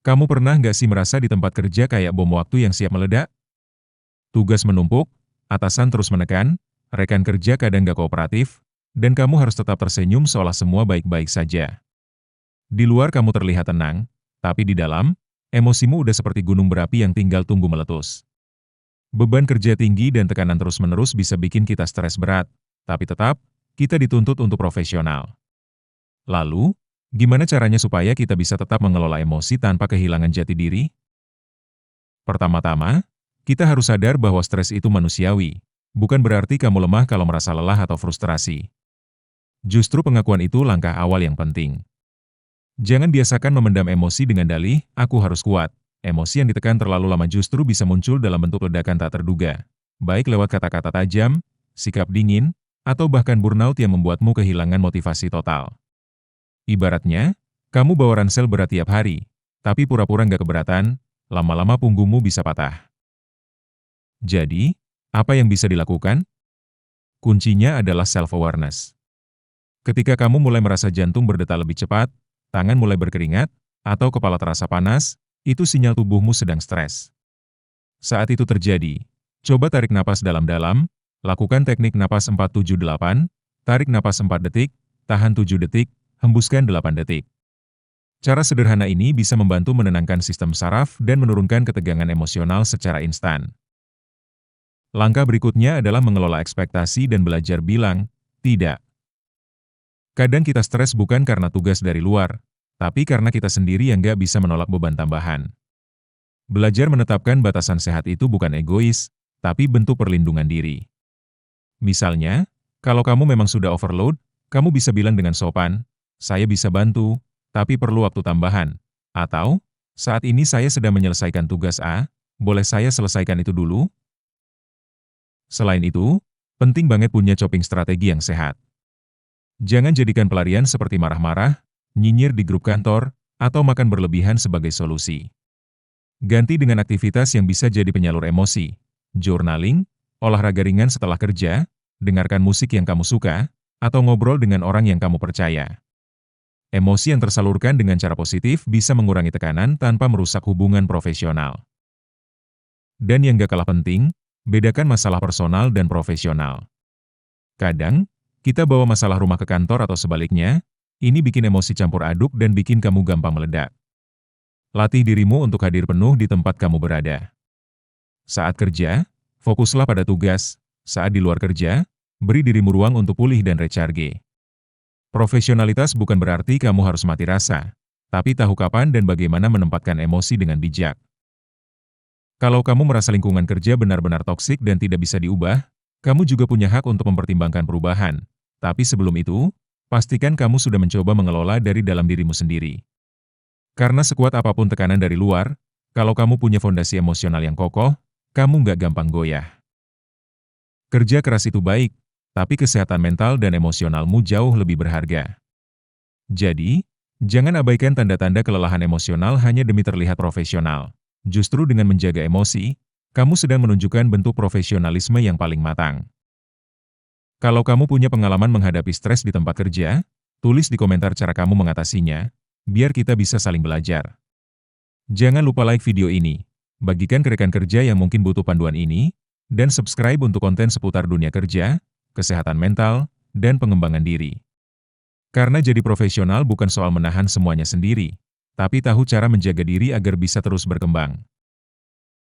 Kamu pernah nggak sih merasa di tempat kerja kayak bom waktu yang siap meledak? Tugas menumpuk, atasan terus menekan, rekan kerja kadang nggak kooperatif, dan kamu harus tetap tersenyum seolah semua baik-baik saja. Di luar kamu terlihat tenang, tapi di dalam, emosimu udah seperti gunung berapi yang tinggal tunggu meletus. Beban kerja tinggi dan tekanan terus-menerus bisa bikin kita stres berat, tapi tetap, kita dituntut untuk profesional. Lalu, gimana caranya supaya kita bisa tetap mengelola emosi tanpa kehilangan jati diri? Pertama-tama, kita harus sadar bahwa stres itu manusiawi. Bukan berarti kamu lemah kalau merasa lelah atau frustrasi. Justru pengakuan itu langkah awal yang penting. Jangan biasakan memendam emosi dengan dalih, "Aku harus kuat." Emosi yang ditekan terlalu lama justru bisa muncul dalam bentuk ledakan tak terduga. Baik lewat kata-kata tajam, sikap dingin, atau bahkan burnout yang membuatmu kehilangan motivasi total. Ibaratnya, kamu bawa ransel berat tiap hari, tapi pura-pura nggak keberatan, lama-lama punggungmu bisa patah. Jadi, apa yang bisa dilakukan? Kuncinya adalah self-awareness. Ketika kamu mulai merasa jantung berdetak lebih cepat, tangan mulai berkeringat, atau kepala terasa panas, itu sinyal tubuhmu sedang stres. Saat itu terjadi, coba tarik napas dalam-dalam, lakukan teknik napas 4-7-8, tarik napas 4 detik, tahan 7 detik, hembuskan 8 detik. Cara sederhana ini bisa membantu menenangkan sistem saraf dan menurunkan ketegangan emosional secara instan. Langkah berikutnya adalah mengelola ekspektasi dan belajar bilang, tidak. Kadang kita stres bukan karena tugas dari luar, tapi karena kita sendiri yang nggak bisa menolak beban tambahan. Belajar menetapkan batasan sehat itu bukan egois, tapi bentuk perlindungan diri. Misalnya, kalau kamu memang sudah overload, kamu bisa bilang dengan sopan, "Saya bisa bantu, tapi perlu waktu tambahan." Atau, "Saat ini saya sedang menyelesaikan tugas A, boleh saya selesaikan itu dulu?" Selain itu, penting banget punya coping strategi yang sehat. Jangan jadikan pelarian seperti marah-marah, nyinyir di grup kantor, atau makan berlebihan sebagai solusi. Ganti dengan aktivitas yang bisa jadi penyalur emosi, journaling, olahraga ringan setelah kerja, dengarkan musik yang kamu suka, atau ngobrol dengan orang yang kamu percaya. Emosi yang tersalurkan dengan cara positif bisa mengurangi tekanan tanpa merusak hubungan profesional. Dan yang gak kalah penting, bedakan masalah personal dan profesional. Kadang, kita bawa masalah rumah ke kantor atau sebaliknya, ini bikin emosi campur aduk dan bikin kamu gampang meledak. Latih dirimu untuk hadir penuh di tempat kamu berada. Saat kerja, fokuslah pada tugas. Saat di luar kerja, beri dirimu ruang untuk pulih dan recharge. Profesionalitas bukan berarti kamu harus mati rasa, tapi tahu kapan dan bagaimana menempatkan emosi dengan bijak. Kalau kamu merasa lingkungan kerja benar-benar toksik dan tidak bisa diubah, kamu juga punya hak untuk mempertimbangkan perubahan. Tapi sebelum itu, pastikan kamu sudah mencoba mengelola dari dalam dirimu sendiri. Karena sekuat apapun tekanan dari luar, kalau kamu punya fondasi emosional yang kokoh, kamu nggak gampang goyah. Kerja keras itu baik, tapi kesehatan mental dan emosionalmu jauh lebih berharga. Jadi, jangan abaikan tanda-tanda kelelahan emosional hanya demi terlihat profesional. Justru dengan menjaga emosi, kamu sedang menunjukkan bentuk profesionalisme yang paling matang. Kalau kamu punya pengalaman menghadapi stres di tempat kerja, tulis di komentar cara kamu mengatasinya, biar kita bisa saling belajar. Jangan lupa like video ini, bagikan ke rekan kerja yang mungkin butuh panduan ini, dan subscribe untuk konten seputar dunia kerja, kesehatan mental, dan pengembangan diri. Karena jadi profesional bukan soal menahan semuanya sendiri, tapi tahu cara menjaga diri agar bisa terus berkembang.